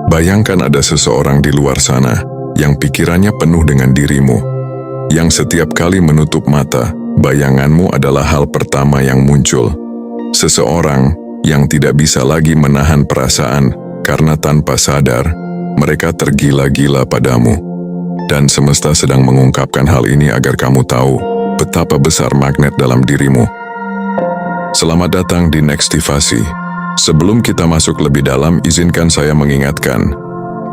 Bayangkan ada seseorang di luar sana yang pikirannya penuh dengan dirimu, yang setiap kali menutup mata, bayanganmu adalah hal pertama yang muncul. Seseorang yang tidak bisa lagi menahan perasaan karena tanpa sadar, mereka tergila-gila padamu. Dan semesta sedang mengungkapkan hal ini agar kamu tahu betapa besar magnet dalam dirimu. Selamat datang di Nextivasi. Sebelum kita masuk lebih dalam, izinkan saya mengingatkan,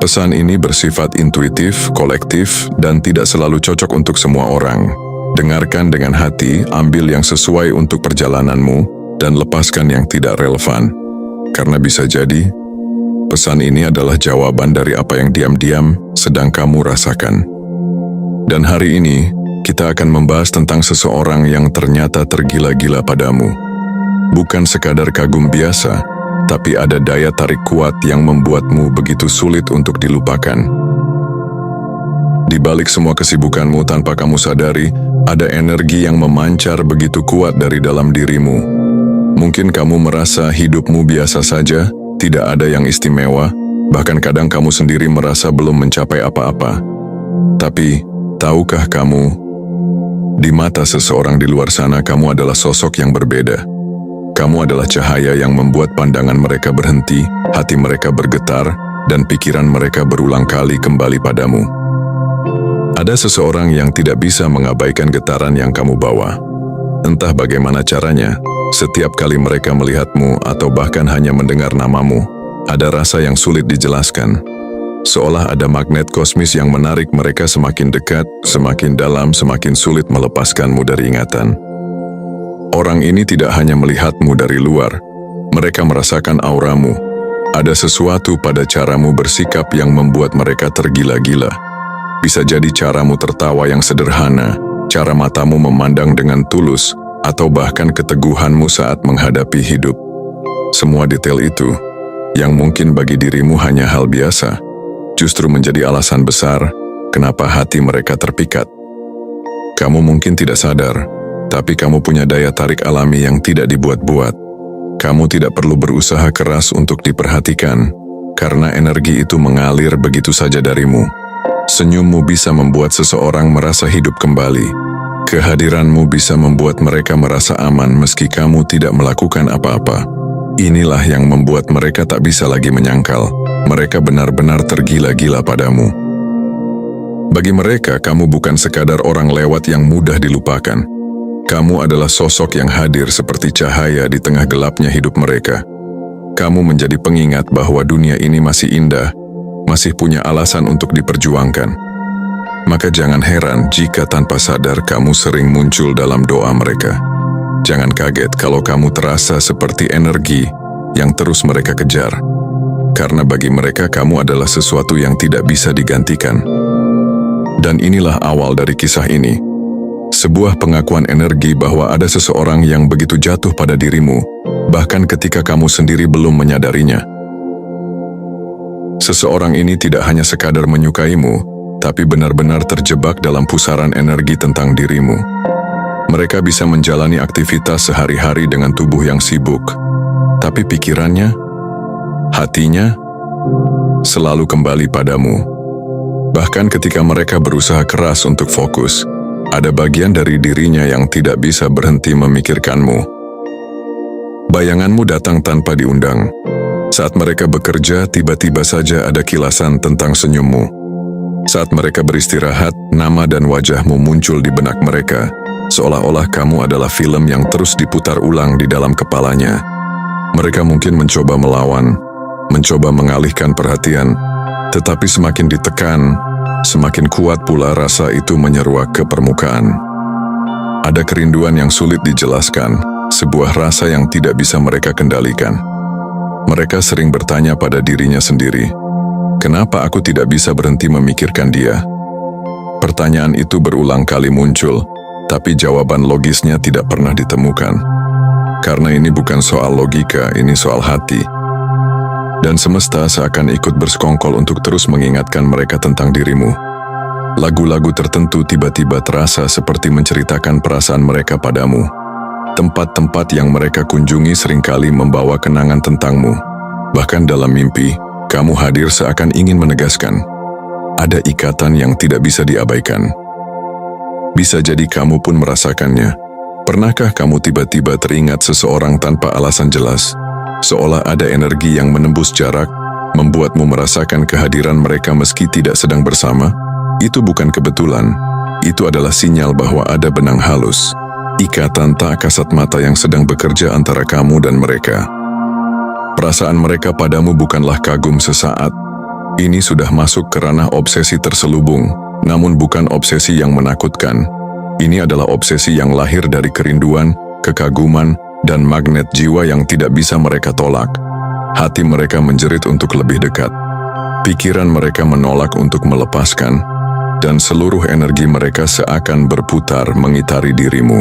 pesan ini bersifat intuitif, kolektif, dan tidak selalu cocok untuk semua orang. Dengarkan dengan hati, ambil yang sesuai untuk perjalananmu, dan lepaskan yang tidak relevan. Karena bisa jadi, pesan ini adalah jawaban dari apa yang diam-diam sedang kamu rasakan. Dan hari ini, kita akan membahas tentang seseorang yang ternyata tergila-gila padamu. Bukan sekadar kagum biasa, tapi ada daya tarik kuat yang membuatmu begitu sulit untuk dilupakan. Di balik semua kesibukanmu tanpa kamu sadari, ada energi yang memancar begitu kuat dari dalam dirimu. Mungkin kamu merasa hidupmu biasa saja, tidak ada yang istimewa, bahkan kadang kamu sendiri merasa belum mencapai apa-apa. Tapi, tahukah kamu, di mata seseorang di luar sana kamu adalah sosok yang berbeda. Kamu adalah cahaya yang membuat pandangan mereka berhenti, hati mereka bergetar, dan pikiran mereka berulang kali kembali padamu. Ada seseorang yang tidak bisa mengabaikan getaran yang kamu bawa. Entah bagaimana caranya, setiap kali mereka melihatmu atau bahkan hanya mendengar namamu, ada rasa yang sulit dijelaskan. Seolah ada magnet kosmis yang menarik mereka semakin dekat, semakin dalam, semakin sulit melepaskanmu dari ingatan. Orang ini tidak hanya melihatmu dari luar, mereka merasakan auramu. Ada sesuatu pada caramu bersikap yang membuat mereka tergila-gila. Bisa jadi caramu tertawa yang sederhana, cara matamu memandang dengan tulus, atau bahkan keteguhanmu saat menghadapi hidup. Semua detail itu, yang mungkin bagi dirimu hanya hal biasa, justru menjadi alasan besar kenapa hati mereka terpikat. Kamu mungkin tidak sadar, tapi kamu punya daya tarik alami yang tidak dibuat-buat. Kamu tidak perlu berusaha keras untuk diperhatikan, karena energi itu mengalir begitu saja darimu. Senyummu bisa membuat seseorang merasa hidup kembali. Kehadiranmu bisa membuat mereka merasa aman meski kamu tidak melakukan apa-apa. Inilah yang membuat mereka tak bisa lagi menyangkal. Mereka benar-benar tergila-gila padamu. Bagi mereka, kamu bukan sekadar orang lewat yang mudah dilupakan. Kamu adalah sosok yang hadir seperti cahaya di tengah gelapnya hidup mereka. Kamu menjadi pengingat bahwa dunia ini masih indah, masih punya alasan untuk diperjuangkan. Maka jangan heran jika tanpa sadar kamu sering muncul dalam doa mereka. Jangan kaget kalau kamu terasa seperti energi yang terus mereka kejar. Karena bagi mereka kamu adalah sesuatu yang tidak bisa digantikan. Dan inilah awal dari kisah ini. Sebuah pengakuan energi bahwa ada seseorang yang begitu jatuh pada dirimu, bahkan ketika kamu sendiri belum menyadarinya. Seseorang ini tidak hanya sekadar menyukaimu, tapi benar-benar terjebak dalam pusaran energi tentang dirimu. Mereka bisa menjalani aktivitas sehari-hari dengan tubuh yang sibuk, tapi pikirannya, hatinya, selalu kembali padamu. Bahkan ketika mereka berusaha keras untuk fokus, ada bagian dari dirinya yang tidak bisa berhenti memikirkanmu. Bayanganmu datang tanpa diundang. Saat mereka bekerja, tiba-tiba saja ada kilasan tentang senyummu. Saat mereka beristirahat, nama dan wajahmu muncul di benak mereka, seolah-olah kamu adalah film yang terus diputar ulang di dalam kepalanya. Mereka mungkin mencoba melawan, mencoba mengalihkan perhatian, tetapi semakin ditekan, semakin kuat pula rasa itu menyeruak ke permukaan. Ada kerinduan yang sulit dijelaskan, sebuah rasa yang tidak bisa mereka kendalikan. Mereka sering bertanya pada dirinya sendiri, kenapa aku tidak bisa berhenti memikirkan dia? Pertanyaan itu berulang kali muncul, tapi jawaban logisnya tidak pernah ditemukan. Karena ini bukan soal logika, ini soal hati. Dan semesta seakan ikut bersekongkol untuk terus mengingatkan mereka tentang dirimu. Lagu-lagu tertentu tiba-tiba terasa seperti menceritakan perasaan mereka padamu. Tempat-tempat yang mereka kunjungi seringkali membawa kenangan tentangmu. Bahkan dalam mimpi, kamu hadir seakan ingin menegaskan, ada ikatan yang tidak bisa diabaikan. Bisa jadi kamu pun merasakannya. Pernahkah kamu tiba-tiba teringat seseorang tanpa alasan jelas, seolah ada energi yang menembus jarak, membuatmu merasakan kehadiran mereka meski tidak sedang bersama? Itu bukan kebetulan, itu adalah sinyal bahwa ada benang halus, ikatan tak kasat mata yang sedang bekerja antara kamu dan mereka. Perasaan mereka padamu bukanlah kagum sesaat. Ini sudah masuk ke ranah obsesi terselubung, namun bukan obsesi yang menakutkan. Ini adalah obsesi yang lahir dari kerinduan, kekaguman, dan magnet jiwa yang tidak bisa mereka tolak. Hati mereka menjerit untuk lebih dekat. Pikiran mereka menolak untuk melepaskan, dan seluruh energi mereka seakan berputar mengitari dirimu.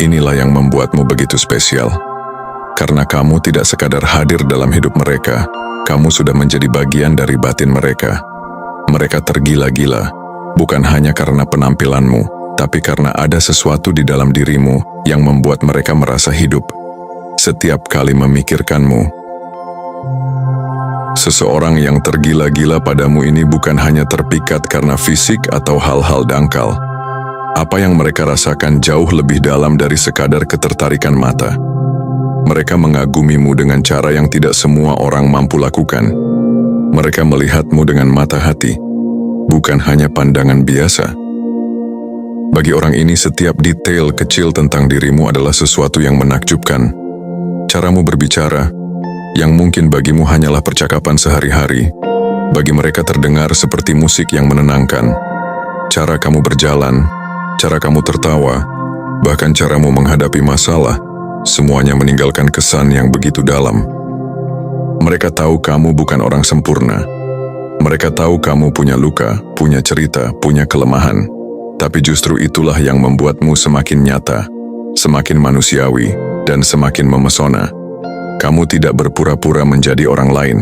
Inilah yang membuatmu begitu spesial. Karena kamu tidak sekadar hadir dalam hidup mereka, kamu sudah menjadi bagian dari batin mereka. Mereka tergila-gila, bukan hanya karena penampilanmu, tapi karena ada sesuatu di dalam dirimu yang membuat mereka merasa hidup. Setiap kali memikirkanmu, seseorang yang tergila-gila padamu ini bukan hanya terpikat karena fisik atau hal-hal dangkal. Apa yang mereka rasakan jauh lebih dalam dari sekadar ketertarikan mata. Mereka mengagumimu dengan cara yang tidak semua orang mampu lakukan. Mereka melihatmu dengan mata hati, bukan hanya pandangan biasa. Bagi orang ini, setiap detail kecil tentang dirimu adalah sesuatu yang menakjubkan. Caramu berbicara, yang mungkin bagimu hanyalah percakapan sehari-hari, bagi mereka terdengar seperti musik yang menenangkan. Cara kamu berjalan, cara kamu tertawa, bahkan caramu menghadapi masalah, semuanya meninggalkan kesan yang begitu dalam. Mereka tahu kamu bukan orang sempurna. Mereka tahu kamu punya luka, punya cerita, punya kelemahan. Tapi justru itulah yang membuatmu semakin nyata, semakin manusiawi, dan semakin memesona. Kamu tidak berpura-pura menjadi orang lain.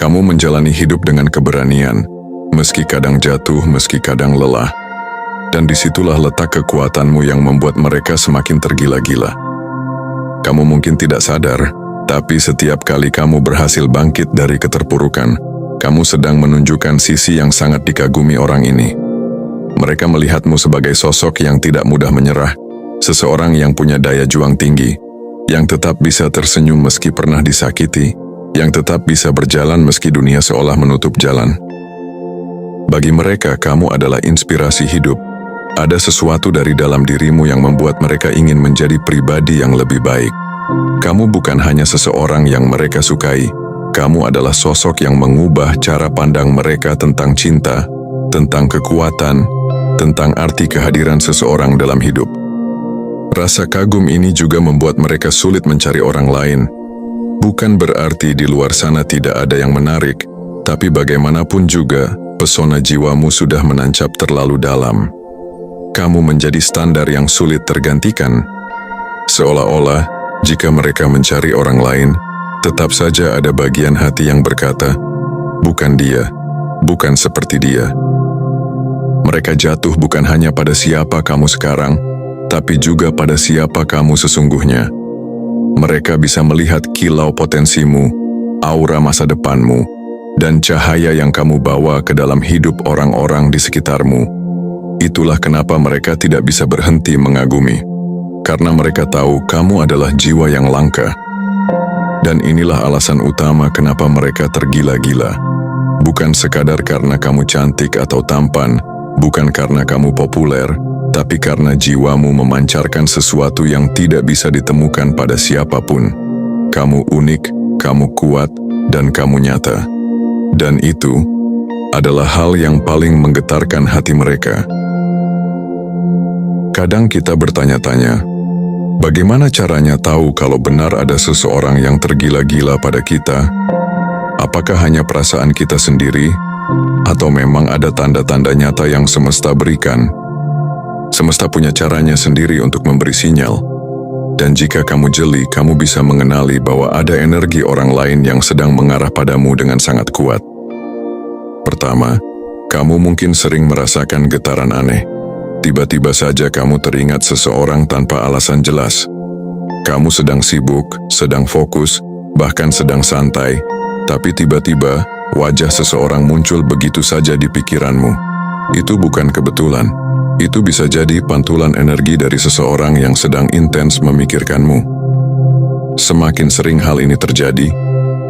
Kamu menjalani hidup dengan keberanian, meski kadang jatuh, meski kadang lelah. Dan disitulah letak kekuatanmu yang membuat mereka semakin tergila-gila. Kamu mungkin tidak sadar, tapi setiap kali kamu berhasil bangkit dari keterpurukan, kamu sedang menunjukkan sisi yang sangat dikagumi orang ini. Mereka melihatmu sebagai sosok yang tidak mudah menyerah, seseorang yang punya daya juang tinggi, yang tetap bisa tersenyum meski pernah disakiti, yang tetap bisa berjalan meski dunia seolah menutup jalan. Bagi mereka, kamu adalah inspirasi hidup. Ada sesuatu dari dalam dirimu yang membuat mereka ingin menjadi pribadi yang lebih baik. Kamu bukan hanya seseorang yang mereka sukai, kamu adalah sosok yang mengubah cara pandang mereka tentang cinta, tentang kekuatan, tentang arti kehadiran seseorang dalam hidup. Rasa kagum ini juga membuat mereka sulit mencari orang lain. Bukan berarti di luar sana tidak ada yang menarik, tapi bagaimanapun juga, pesona jiwamu sudah menancap terlalu dalam. Kamu menjadi standar yang sulit tergantikan. Seolah-olah, jika mereka mencari orang lain, tetap saja ada bagian hati yang berkata, bukan dia, bukan seperti dia. Mereka jatuh bukan hanya pada siapa kamu sekarang, tapi juga pada siapa kamu sesungguhnya. Mereka bisa melihat kilau potensimu, aura masa depanmu, dan cahaya yang kamu bawa ke dalam hidup orang-orang di sekitarmu. Itulah kenapa mereka tidak bisa berhenti mengagumi. Karena mereka tahu kamu adalah jiwa yang langka. Dan inilah alasan utama kenapa mereka tergila-gila. Bukan sekadar karena kamu cantik atau tampan, bukan karena kamu populer, tapi karena jiwamu memancarkan sesuatu yang tidak bisa ditemukan pada siapapun. Kamu unik, kamu kuat, dan kamu nyata. Dan itu adalah hal yang paling menggetarkan hati mereka. Kadang kita bertanya-tanya, bagaimana caranya tahu kalau benar ada seseorang yang tergila-gila pada kita? Apakah hanya perasaan kita sendiri? Atau memang ada tanda-tanda nyata yang semesta berikan? Semesta punya caranya sendiri untuk memberi sinyal. Dan jika kamu jeli, kamu bisa mengenali bahwa ada energi orang lain yang sedang mengarah padamu dengan sangat kuat. Pertama, kamu mungkin sering merasakan getaran aneh. Tiba-tiba saja kamu teringat seseorang tanpa alasan jelas. Kamu sedang sibuk, sedang fokus, bahkan sedang santai, tapi tiba-tiba wajah seseorang muncul begitu saja di pikiranmu. Itu bukan kebetulan. Itu bisa jadi pantulan energi dari seseorang yang sedang intens memikirkanmu. Semakin sering hal ini terjadi,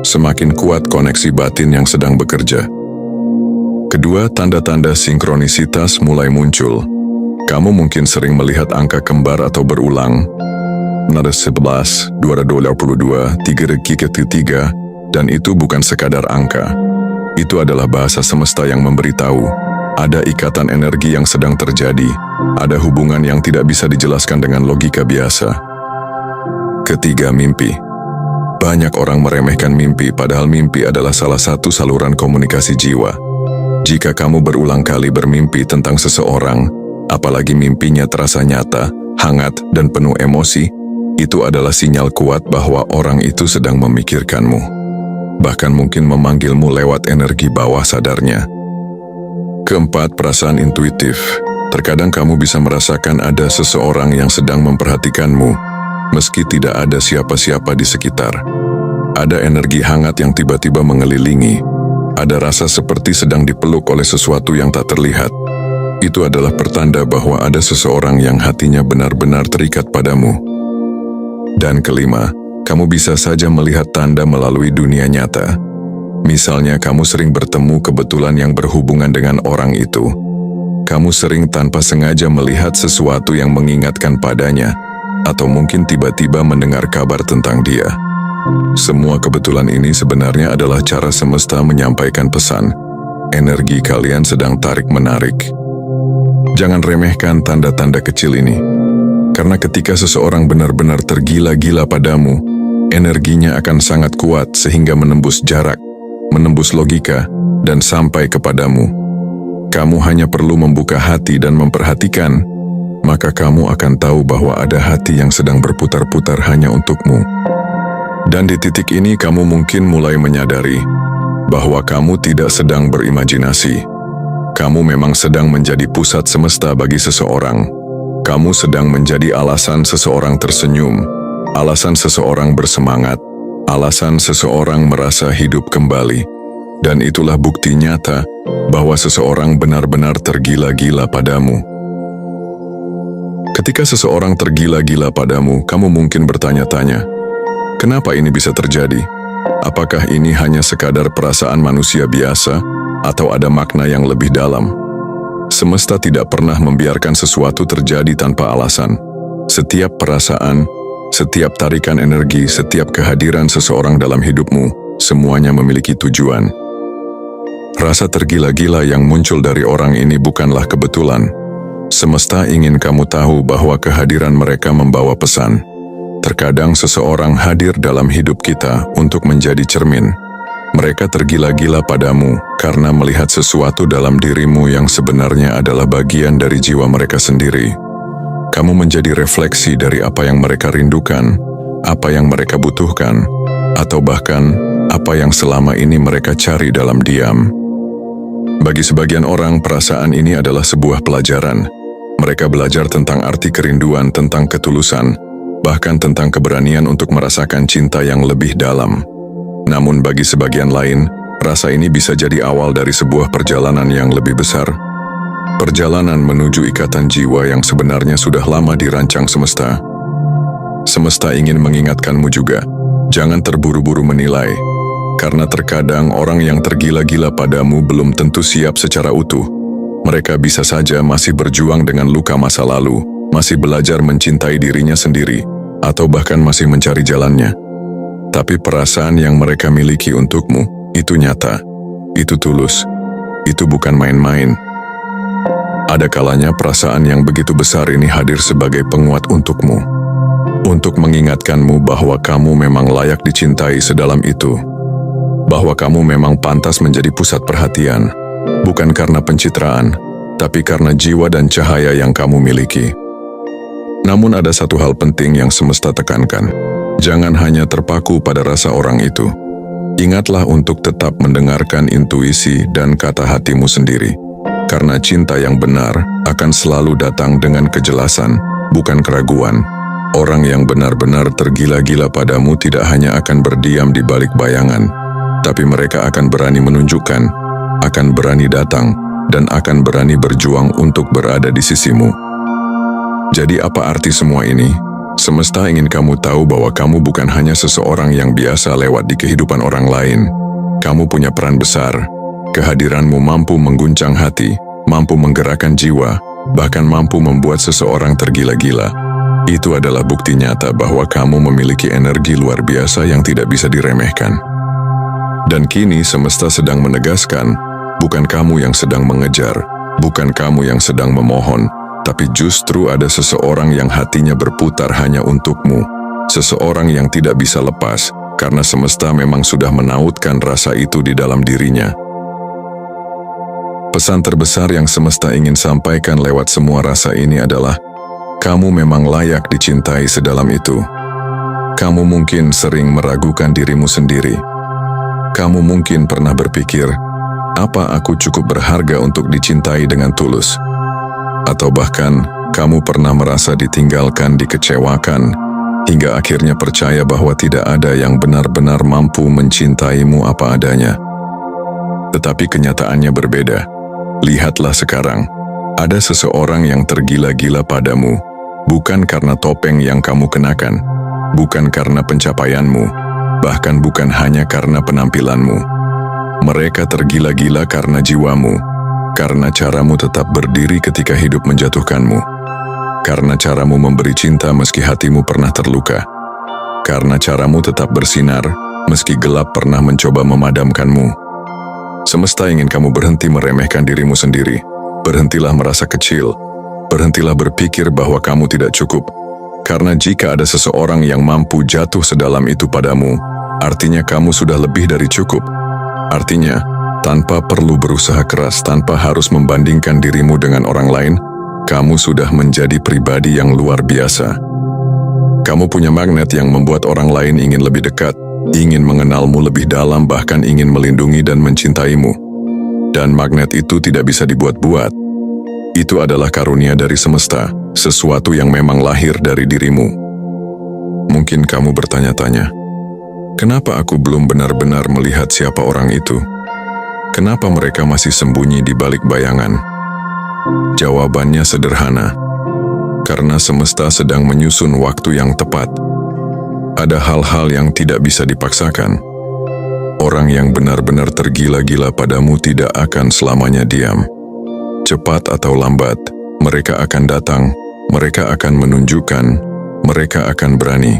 semakin kuat koneksi batin yang sedang bekerja. Kedua, tanda-tanda sinkronisitas mulai muncul. Kamu mungkin sering melihat angka kembar atau berulang. Nada 11, 222, 3, dan itu bukan sekadar angka. Itu adalah bahasa semesta yang memberitahu ada ikatan energi yang sedang terjadi, ada hubungan yang tidak bisa dijelaskan dengan logika biasa. Ketiga, mimpi. Banyak orang meremehkan mimpi, padahal mimpi adalah salah satu saluran komunikasi jiwa. Jika kamu berulang kali bermimpi tentang seseorang, apalagi mimpinya terasa nyata, hangat, dan penuh emosi, itu adalah sinyal kuat bahwa orang itu sedang memikirkanmu. Bahkan mungkin memanggilmu lewat energi bawah sadarnya. Keempat, perasaan intuitif. Terkadang kamu bisa merasakan ada seseorang yang sedang memperhatikanmu, meski tidak ada siapa-siapa di sekitar. Ada energi hangat yang tiba-tiba mengelilingi. Ada rasa seperti sedang dipeluk oleh sesuatu yang tak terlihat. Itu adalah pertanda bahwa ada seseorang yang hatinya benar-benar terikat padamu. Dan kelima, kamu bisa saja melihat tanda melalui dunia nyata. Misalnya kamu sering bertemu kebetulan yang berhubungan dengan orang itu. Kamu sering tanpa sengaja melihat sesuatu yang mengingatkan padanya, atau mungkin tiba-tiba mendengar kabar tentang dia. Semua kebetulan ini sebenarnya adalah cara semesta menyampaikan pesan. Energi kalian sedang tarik-menarik. Jangan remehkan tanda-tanda kecil ini. Karena ketika seseorang benar-benar tergila-gila padamu, energinya akan sangat kuat sehingga menembus jarak, menembus logika, dan sampai kepadamu. Kamu hanya perlu membuka hati dan memperhatikan, maka kamu akan tahu bahwa ada hati yang sedang berputar-putar hanya untukmu. Dan di titik ini kamu mungkin mulai menyadari bahwa kamu tidak sedang berimajinasi. Kamu memang sedang menjadi pusat semesta bagi seseorang. Kamu sedang menjadi alasan seseorang tersenyum, alasan seseorang bersemangat, alasan seseorang merasa hidup kembali. Dan itulah bukti nyata bahwa seseorang benar-benar tergila-gila padamu. Ketika seseorang tergila-gila padamu, kamu mungkin bertanya-tanya, kenapa ini bisa terjadi? Apakah ini hanya sekadar perasaan manusia biasa, atau ada makna yang lebih dalam? Semesta tidak pernah membiarkan sesuatu terjadi tanpa alasan. Setiap perasaan, setiap tarikan energi, setiap kehadiran seseorang dalam hidupmu, semuanya memiliki tujuan. Rasa tergila-gila yang muncul dari orang ini bukanlah kebetulan. Semesta ingin kamu tahu bahwa kehadiran mereka membawa pesan. Terkadang seseorang hadir dalam hidup kita untuk menjadi cermin. Mereka tergila-gila padamu karena melihat sesuatu dalam dirimu yang sebenarnya adalah bagian dari jiwa mereka sendiri. Kamu menjadi refleksi dari apa yang mereka rindukan, apa yang mereka butuhkan, atau bahkan apa yang selama ini mereka cari dalam diam. Bagi sebagian orang, perasaan ini adalah sebuah pelajaran. Mereka belajar tentang arti kerinduan, tentang ketulusan, bahkan tentang keberanian untuk merasakan cinta yang lebih dalam. Namun bagi sebagian lain, rasa ini bisa jadi awal dari sebuah perjalanan yang lebih besar. Perjalanan menuju ikatan jiwa yang sebenarnya sudah lama dirancang semesta. Semesta ingin mengingatkanmu juga, jangan terburu-buru menilai. Karena terkadang orang yang tergila-gila padamu belum tentu siap secara utuh. Mereka bisa saja masih berjuang dengan luka masa lalu, masih belajar mencintai dirinya sendiri, atau bahkan masih mencari jalannya. Tapi perasaan yang mereka miliki untukmu, itu nyata, itu tulus, itu bukan main-main. Ada kalanya perasaan yang begitu besar ini hadir sebagai penguat untukmu. Untuk mengingatkanmu bahwa kamu memang layak dicintai sedalam itu. Bahwa kamu memang pantas menjadi pusat perhatian, bukan karena pencitraan, tapi karena jiwa dan cahaya yang kamu miliki. Namun ada satu hal penting yang semesta tekankan. Jangan hanya terpaku pada rasa orang itu. Ingatlah untuk tetap mendengarkan intuisi dan kata hatimu sendiri. Karena cinta yang benar akan selalu datang dengan kejelasan, bukan keraguan. Orang yang benar-benar tergila-gila padamu tidak hanya akan berdiam di balik bayangan, tapi mereka akan berani menunjukkan, akan berani datang, dan akan berani berjuang untuk berada di sisimu. Jadi apa arti semua ini? Semesta ingin kamu tahu bahwa kamu bukan hanya seseorang yang biasa lewat di kehidupan orang lain. Kamu punya peran besar. Kehadiranmu mampu mengguncang hati, mampu menggerakkan jiwa, bahkan mampu membuat seseorang tergila-gila. Itu adalah bukti nyata bahwa kamu memiliki energi luar biasa yang tidak bisa diremehkan. Dan kini semesta sedang menegaskan, bukan kamu yang sedang mengejar, bukan kamu yang sedang memohon, tapi justru ada seseorang yang hatinya berputar hanya untukmu. Seseorang yang tidak bisa lepas, karena semesta memang sudah menautkan rasa itu di dalam dirinya. Pesan terbesar yang semesta ingin sampaikan lewat semua rasa ini adalah, kamu memang layak dicintai sedalam itu. Kamu mungkin sering meragukan dirimu sendiri. Kamu mungkin pernah berpikir, apa aku cukup berharga untuk dicintai dengan tulus? Atau bahkan, kamu pernah merasa ditinggalkan, dikecewakan, hingga akhirnya percaya bahwa tidak ada yang benar-benar mampu mencintaimu apa adanya. Tetapi kenyataannya berbeda. Lihatlah sekarang, ada seseorang yang tergila-gila padamu, bukan karena topeng yang kamu kenakan, bukan karena pencapaianmu, bahkan bukan hanya karena penampilanmu. Mereka tergila-gila karena jiwamu, karena caramu tetap berdiri ketika hidup menjatuhkanmu, karena caramu memberi cinta meski hatimu pernah terluka, karena caramu tetap bersinar meski gelap pernah mencoba memadamkanmu. Semesta ingin kamu berhenti meremehkan dirimu sendiri. Berhentilah merasa kecil. Berhentilah berpikir bahwa kamu tidak cukup. Karena jika ada seseorang yang mampu jatuh sedalam itu padamu, artinya kamu sudah lebih dari cukup. Artinya, tanpa perlu berusaha keras, tanpa harus membandingkan dirimu dengan orang lain, kamu sudah menjadi pribadi yang luar biasa. Kamu punya magnet yang membuat orang lain ingin lebih dekat, ingin mengenalmu lebih dalam, bahkan ingin melindungi dan mencintaimu. Dan magnet itu tidak bisa dibuat-buat. Itu adalah karunia dari semesta, sesuatu yang memang lahir dari dirimu. Mungkin kamu bertanya-tanya, kenapa aku belum benar-benar melihat siapa orang itu? Kenapa mereka masih sembunyi di balik bayangan? Jawabannya sederhana. Karena semesta sedang menyusun waktu yang tepat. Ada hal-hal yang tidak bisa dipaksakan. Orang yang benar-benar tergila-gila padamu tidak akan selamanya diam. Cepat atau lambat, mereka akan datang, mereka akan menunjukkan, mereka akan berani.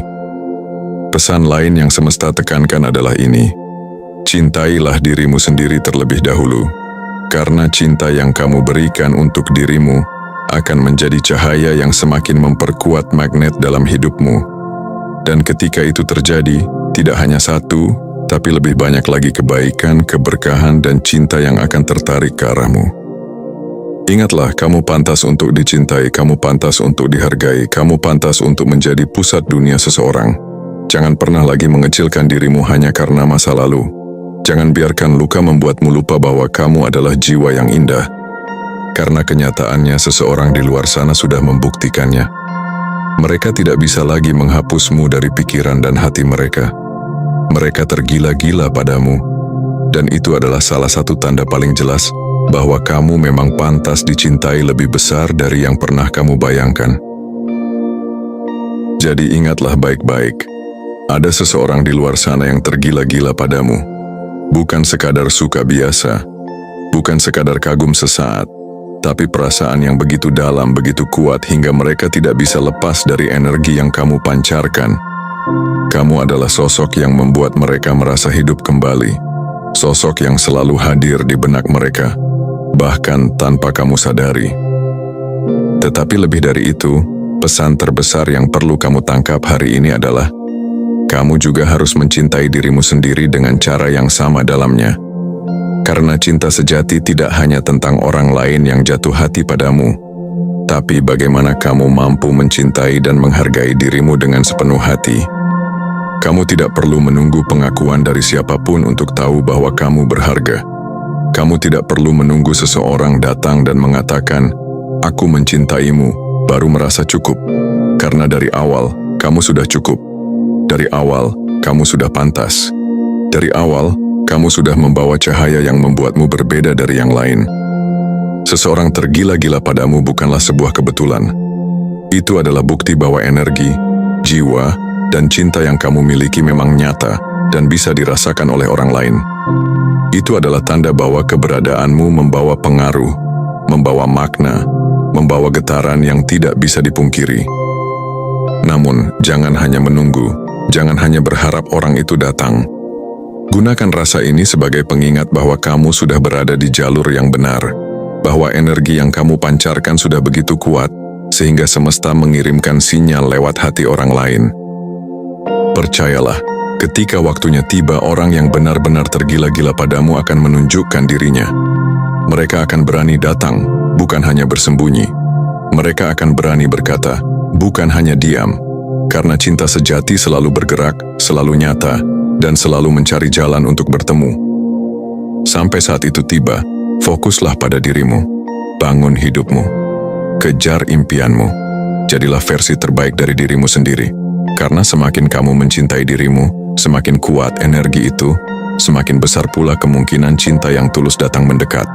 Pesan lain yang semesta tekankan adalah ini. Cintailah dirimu sendiri terlebih dahulu, karena cinta yang kamu berikan untuk dirimu akan menjadi cahaya yang semakin memperkuat magnet dalam hidupmu. Dan ketika itu terjadi, tidak hanya satu, tapi lebih banyak lagi kebaikan, keberkahan, dan cinta yang akan tertarik ke arahmu. Ingatlah, kamu pantas untuk dicintai, kamu pantas untuk dihargai, kamu pantas untuk menjadi pusat dunia seseorang. Jangan pernah lagi mengecilkan dirimu hanya karena masa lalu. Jangan biarkan luka membuatmu lupa bahwa kamu adalah jiwa yang indah. Karena kenyataannya seseorang di luar sana sudah membuktikannya. Mereka tidak bisa lagi menghapusmu dari pikiran dan hati mereka. Mereka tergila-gila padamu. Dan itu adalah salah satu tanda paling jelas bahwa kamu memang pantas dicintai lebih besar dari yang pernah kamu bayangkan. Jadi ingatlah baik-baik. Ada seseorang di luar sana yang tergila-gila padamu. Bukan sekadar suka biasa. Bukan sekadar kagum sesaat. Tapi perasaan yang begitu dalam, begitu kuat hingga mereka tidak bisa lepas dari energi yang kamu pancarkan. Kamu adalah sosok yang membuat mereka merasa hidup kembali. Sosok yang selalu hadir di benak mereka, bahkan tanpa kamu sadari. Tetapi lebih dari itu, pesan terbesar yang perlu kamu tangkap hari ini adalah, kamu juga harus mencintai dirimu sendiri dengan cara yang sama dalamnya. Karena cinta sejati tidak hanya tentang orang lain yang jatuh hati padamu, tapi bagaimana kamu mampu mencintai dan menghargai dirimu dengan sepenuh hati. Kamu tidak perlu menunggu pengakuan dari siapapun untuk tahu bahwa kamu berharga. Kamu tidak perlu menunggu seseorang datang dan mengatakan, "Aku mencintaimu," baru merasa cukup. Karena dari awal, kamu sudah cukup. Dari awal, kamu sudah pantas. Dari awal, kamu sudah membawa cahaya yang membuatmu berbeda dari yang lain. Seseorang tergila-gila padamu bukanlah sebuah kebetulan. Itu adalah bukti bahwa energi, jiwa, dan cinta yang kamu miliki memang nyata dan bisa dirasakan oleh orang lain. Itu adalah tanda bahwa keberadaanmu membawa pengaruh, membawa makna, membawa getaran yang tidak bisa dipungkiri. Namun, jangan hanya menunggu, jangan hanya berharap orang itu datang. Gunakan rasa ini sebagai pengingat bahwa kamu sudah berada di jalur yang benar, bahwa energi yang kamu pancarkan sudah begitu kuat, sehingga semesta mengirimkan sinyal lewat hati orang lain. Percayalah, ketika waktunya tiba, orang yang benar-benar tergila-gila padamu akan menunjukkan dirinya. Mereka akan berani datang, bukan hanya bersembunyi. Mereka akan berani berkata, bukan hanya diam, karena cinta sejati selalu bergerak, selalu nyata, dan selalu mencari jalan untuk bertemu. Sampai saat itu tiba, fokuslah pada dirimu, bangun hidupmu, kejar impianmu, jadilah versi terbaik dari dirimu sendiri. Karena semakin kamu mencintai dirimu, semakin kuat energi itu, semakin besar pula kemungkinan cinta yang tulus datang mendekat.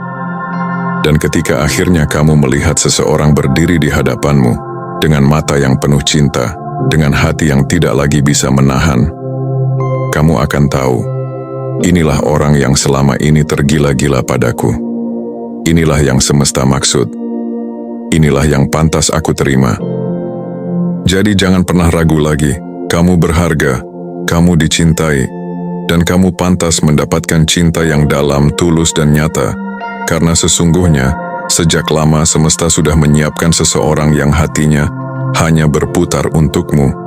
Dan ketika akhirnya kamu melihat seseorang berdiri di hadapanmu, dengan mata yang penuh cinta, dengan hati yang tidak lagi bisa menahan, kamu akan tahu, inilah orang yang selama ini tergila-gila padaku. Inilah yang semesta maksud. Inilah yang pantas aku terima. Jadi jangan pernah ragu lagi, kamu berharga, kamu dicintai, dan kamu pantas mendapatkan cinta yang dalam, tulus, dan nyata. Karena sesungguhnya, sejak lama semesta sudah menyiapkan seseorang yang hatinya hanya berputar untukmu.